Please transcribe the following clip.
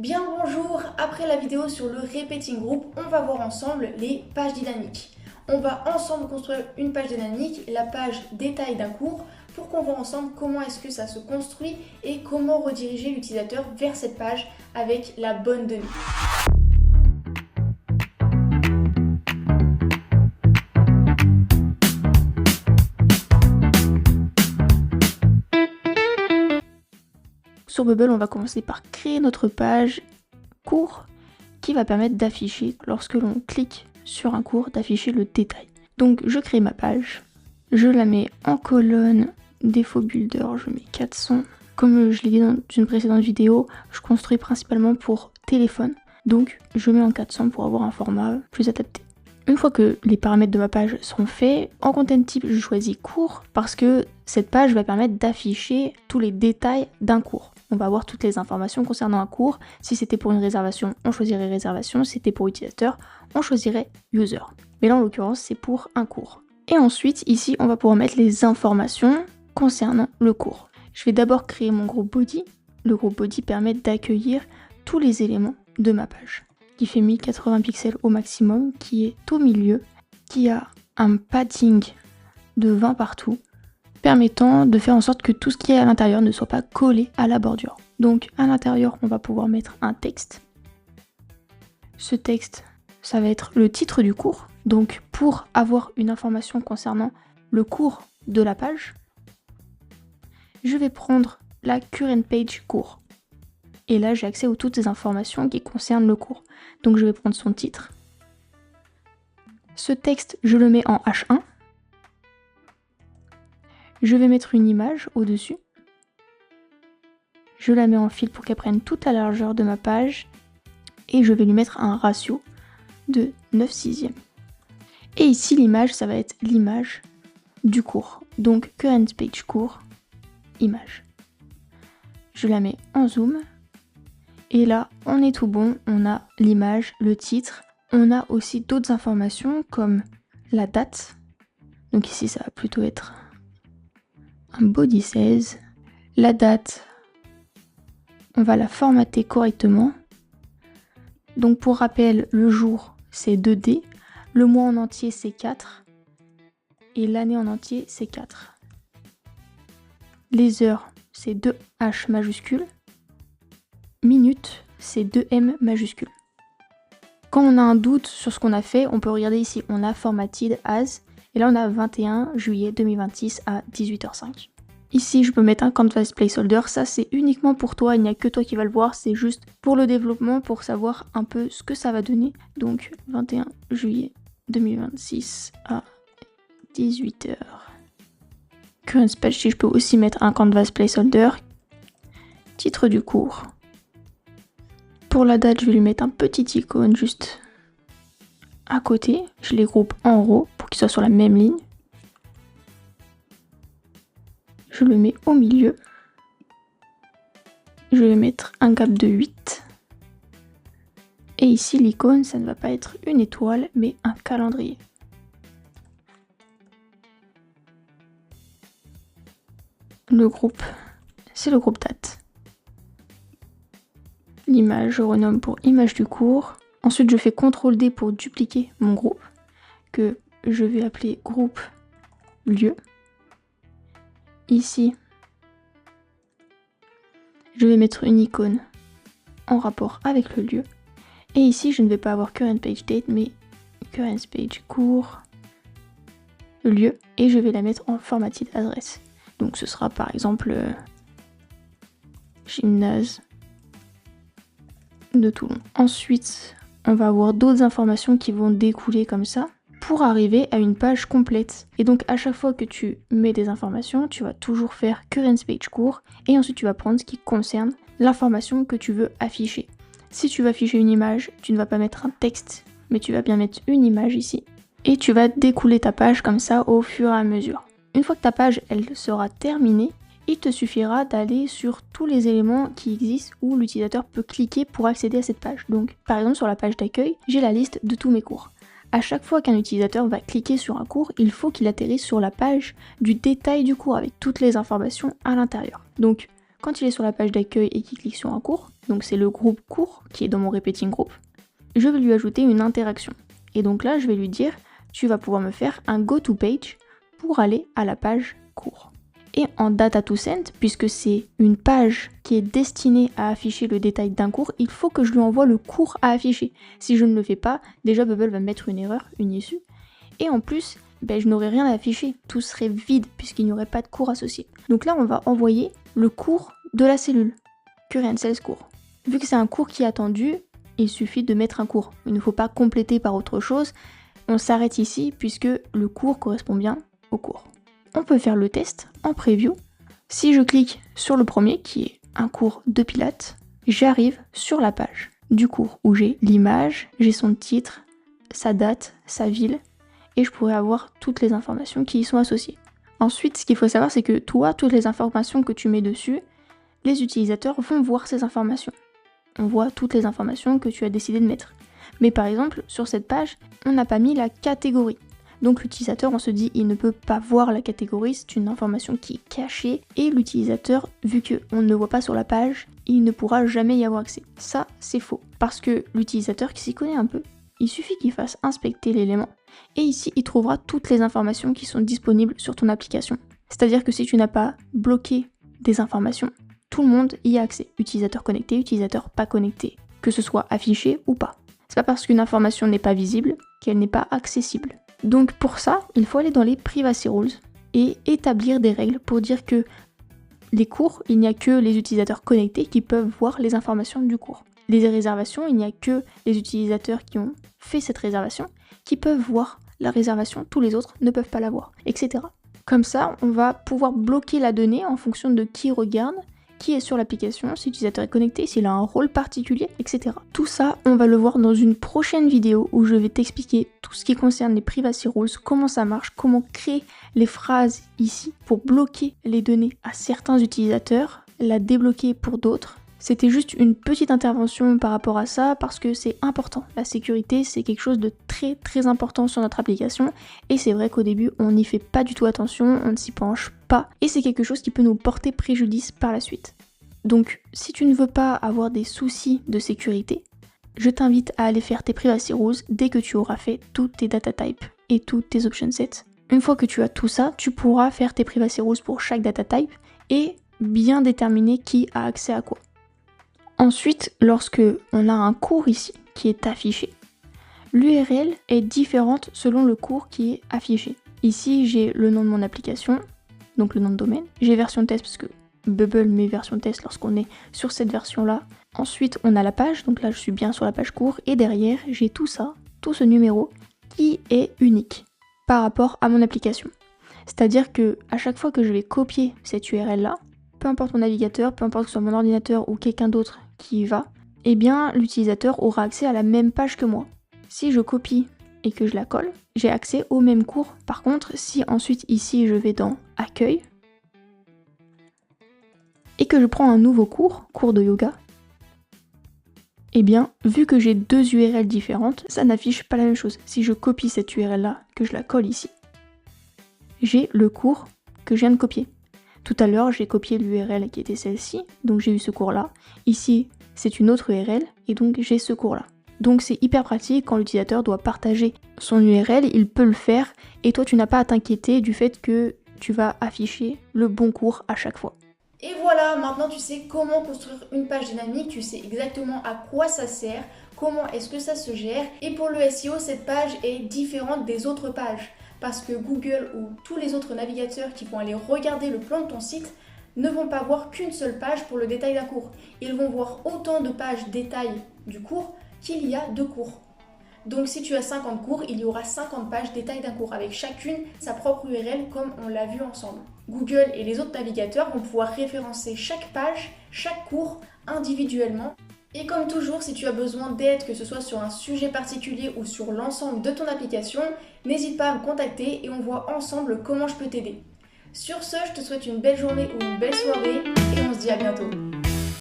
Bien bonjour, après la vidéo sur le Repeating Group, on va voir ensemble les pages dynamiques. On va ensemble construire une page dynamique, la page détail d'un cours, pour qu'on voit ensemble comment est-ce que ça se construit et comment rediriger l'utilisateur vers cette page avec la bonne donnée. Sur Bubble, on va commencer par créer notre page cours qui va permettre d'afficher, lorsque l'on clique sur un cours, d'afficher le détail. Donc je crée ma page, je la mets en colonne, défaut builder, je mets 400. Comme je l'ai dit dans une précédente vidéo, je construis principalement pour téléphone, donc je mets en 400 pour avoir un format plus adapté. Une fois que les paramètres de ma page sont faits, en content type, je choisis cours parce que cette page va permettre d'afficher tous les détails d'un cours. On va avoir toutes les informations concernant un cours. Si c'était pour une réservation, on choisirait réservation. Si c'était pour utilisateur, on choisirait user. Mais là, en l'occurrence, c'est pour un cours. Et ensuite, ici, on va pouvoir mettre les informations concernant le cours. Je vais d'abord créer mon groupe body. Le groupe body permet d'accueillir tous les éléments de ma page, qui fait 1080 pixels au maximum, qui est au milieu, qui a un padding de 20 partout, permettant de faire en sorte que tout ce qui est à l'intérieur ne soit pas collé à la bordure. Donc à l'intérieur, on va pouvoir mettre un texte. Ce texte, ça va être le titre du cours. Donc pour avoir une information concernant le cours de la page, je vais prendre la current page cours. Et là, j'ai accès à toutes les informations qui concernent le cours. Donc je vais prendre son titre. Ce texte, je le mets en H1. Je vais mettre une image au-dessus. Je la mets en fil pour qu'elle prenne toute la largeur de ma page. Et je vais lui mettre un ratio de 9/6. Et ici, l'image, ça va être l'image du cours. Donc, current page cours, image. Je la mets en zoom. Et là, on est tout bon. On a l'image, le titre. On a aussi d'autres informations comme la date. Donc ici, ça va plutôt être un body 16. La date, on va la formater correctement. Donc pour rappel, le jour c'est 2D, le mois en entier c'est 4 et l'année en entier c'est 4. Les heures c'est 2H majuscule, minutes c'est 2M majuscule. Quand on a un doute sur ce qu'on a fait, on peut regarder ici, on a formatted as. Et là, on a 21 juillet 2026 à 18h05. Ici, je peux mettre un canvas placeholder. Ça, c'est uniquement pour toi. Il n'y a que toi qui vas le voir. C'est juste pour le développement, pour savoir un peu ce que ça va donner. Donc, 21 juillet 2026 à 18h. Current spreadsheet, je peux aussi mettre un canvas placeholder. Titre du cours. Pour la date, je vais lui mettre un petit icône juste à côté. Je les groupe en row pour qu'ils soient sur la même ligne. Je le mets au milieu. Je vais mettre un gap de 8. Et ici, l'icône, ça ne va pas être une étoile, mais un calendrier. Le groupe, c'est le groupe date. L'image, je renomme pour image du cours. Ensuite, je fais CTRL D pour dupliquer mon groupe, que je vais appeler groupe lieu. Ici, je vais mettre une icône en rapport avec le lieu. Et ici, je ne vais pas avoir current page date, mais current page cours, le lieu, et je vais la mettre en formatted adresse. Donc ce sera par exemple gymnase de Toulon. Ensuite, on va avoir d'autres informations qui vont découler comme ça pour arriver à une page complète. Et donc à chaque fois que tu mets des informations, tu vas toujours faire current page cours et ensuite tu vas prendre ce qui concerne l'information que tu veux afficher. Si tu veux afficher une image, tu ne vas pas mettre un texte, mais tu vas bien mettre une image ici. Et tu vas découler ta page comme ça au fur et à mesure. Une fois que ta page elle sera terminée, il te suffira d'aller sur tous les éléments qui existent où l'utilisateur peut cliquer pour accéder à cette page. Donc par exemple sur la page d'accueil, j'ai la liste de tous mes cours. À chaque fois qu'un utilisateur va cliquer sur un cours, il faut qu'il atterrisse sur la page du détail du cours avec toutes les informations à l'intérieur. Donc quand il est sur la page d'accueil et qu'il clique sur un cours, donc c'est le groupe cours qui est dans mon repeating group, je vais lui ajouter une interaction. Et donc là, je vais lui dire, tu vas pouvoir me faire un go to page pour aller à la page cours. Et en data to send, puisque c'est une page qui est destinée à afficher le détail d'un cours, il faut que je lui envoie le cours à afficher. Si je ne le fais pas, déjà Bubble va me mettre une erreur, une issue. Et en plus, je n'aurai rien à afficher, tout serait vide puisqu'il n'y aurait pas de cours associé. Donc là, on va envoyer le cours de la cellule, Current Sales cours. Vu que c'est un cours qui est attendu, il suffit de mettre un cours. Il ne faut pas compléter par autre chose. On s'arrête ici puisque le cours correspond bien au cours. On peut faire le test en preview. Si je clique sur le premier, qui est un cours de Pilates, j'arrive sur la page du cours où j'ai l'image, j'ai son titre, sa date, sa ville, et je pourrais avoir toutes les informations qui y sont associées. Ensuite, ce qu'il faut savoir, c'est que toi, toutes les informations que tu mets dessus, les utilisateurs vont voir ces informations. On voit toutes les informations que tu as décidé de mettre. Mais par exemple, sur cette page, on n'a pas mis la catégorie. Donc l'utilisateur, on se dit, il ne peut pas voir la catégorie, c'est une information qui est cachée, et l'utilisateur, vu qu'on ne le voit pas sur la page, il ne pourra jamais y avoir accès. Ça, c'est faux. Parce que l'utilisateur qui s'y connaît un peu, il suffit qu'il fasse inspecter l'élément, et ici, il trouvera toutes les informations qui sont disponibles sur ton application. C'est-à-dire que si tu n'as pas bloqué des informations, tout le monde y a accès. Utilisateur connecté, utilisateur pas connecté, que ce soit affiché ou pas. C'est pas parce qu'une information n'est pas visible qu'elle n'est pas accessible. Donc pour ça, il faut aller dans les privacy rules et établir des règles pour dire que les cours, il n'y a que les utilisateurs connectés qui peuvent voir les informations du cours. Les réservations, il n'y a que les utilisateurs qui ont fait cette réservation qui peuvent voir la réservation, tous les autres ne peuvent pas la voir, etc. Comme ça, on va pouvoir bloquer la donnée en fonction de qui regarde, qui est sur l'application, si l'utilisateur est connecté, s'il a un rôle particulier, etc. Tout ça, on va le voir dans une prochaine vidéo où je vais t'expliquer tout ce qui concerne les privacy rules, comment ça marche, comment créer les phrases ici pour bloquer les données à certains utilisateurs, la débloquer pour d'autres. C'était juste une petite intervention par rapport à ça parce que c'est important. La sécurité, c'est quelque chose de très très important sur notre application et c'est vrai qu'au début, on n'y fait pas du tout attention, on ne s'y penche pas et c'est quelque chose qui peut nous porter préjudice par la suite. Donc, si tu ne veux pas avoir des soucis de sécurité, je t'invite à aller faire tes privacy rules dès que tu auras fait toutes tes data types et toutes tes option sets. Une fois que tu as tout ça, tu pourras faire tes privacy rules pour chaque data type et bien déterminer qui a accès à quoi. Ensuite, lorsque on a un cours ici qui est affiché, l'URL est différente selon le cours qui est affiché. Ici, j'ai le nom de mon application, donc le nom de domaine. J'ai version test parce que Bubble met version test lorsqu'on est sur cette version-là. Ensuite, on a la page, donc là je suis bien sur la page cours. Et derrière, j'ai tout ça, tout ce numéro qui est unique par rapport à mon application. C'est-à-dire que à chaque fois que je vais copier cette URL-là, peu importe mon navigateur, peu importe que ce soit mon ordinateur ou quelqu'un d'autre qui y va, eh bien l'utilisateur aura accès à la même page que moi. Si je copie et que je la colle, j'ai accès au même cours. Par contre, si ensuite ici je vais dans Accueil et que je prends un nouveau cours de yoga, eh bien vu que j'ai deux URL différentes, ça n'affiche pas la même chose. Si je copie cette URL là, que je la colle ici, j'ai le cours que je viens de copier. Tout à l'heure, j'ai copié l'URL qui était celle-ci, donc j'ai eu ce cours-là. Ici, c'est une autre URL, et donc j'ai ce cours-là. Donc c'est hyper pratique quand l'utilisateur doit partager son URL, il peut le faire, et toi tu n'as pas à t'inquiéter du fait que tu vas afficher le bon cours à chaque fois. Et voilà, maintenant tu sais comment construire une page dynamique, tu sais exactement à quoi ça sert, comment est-ce que ça se gère. Et pour le SEO, cette page est différente des autres pages. Parce que Google ou tous les autres navigateurs qui vont aller regarder le plan de ton site ne vont pas voir qu'une seule page pour le détail d'un cours. Ils vont voir autant de pages détail du cours qu'il y a de cours. Donc si tu as 50 cours, il y aura 50 pages détail d'un cours avec chacune sa propre URL comme on l'a vu ensemble. Google et les autres navigateurs vont pouvoir référencer chaque page, chaque cours individuellement. Et comme toujours, si tu as besoin d'aide, que ce soit sur un sujet particulier ou sur l'ensemble de ton application, n'hésite pas à me contacter et on voit ensemble comment je peux t'aider. Sur ce, je te souhaite une belle journée ou une belle soirée et on se dit à bientôt.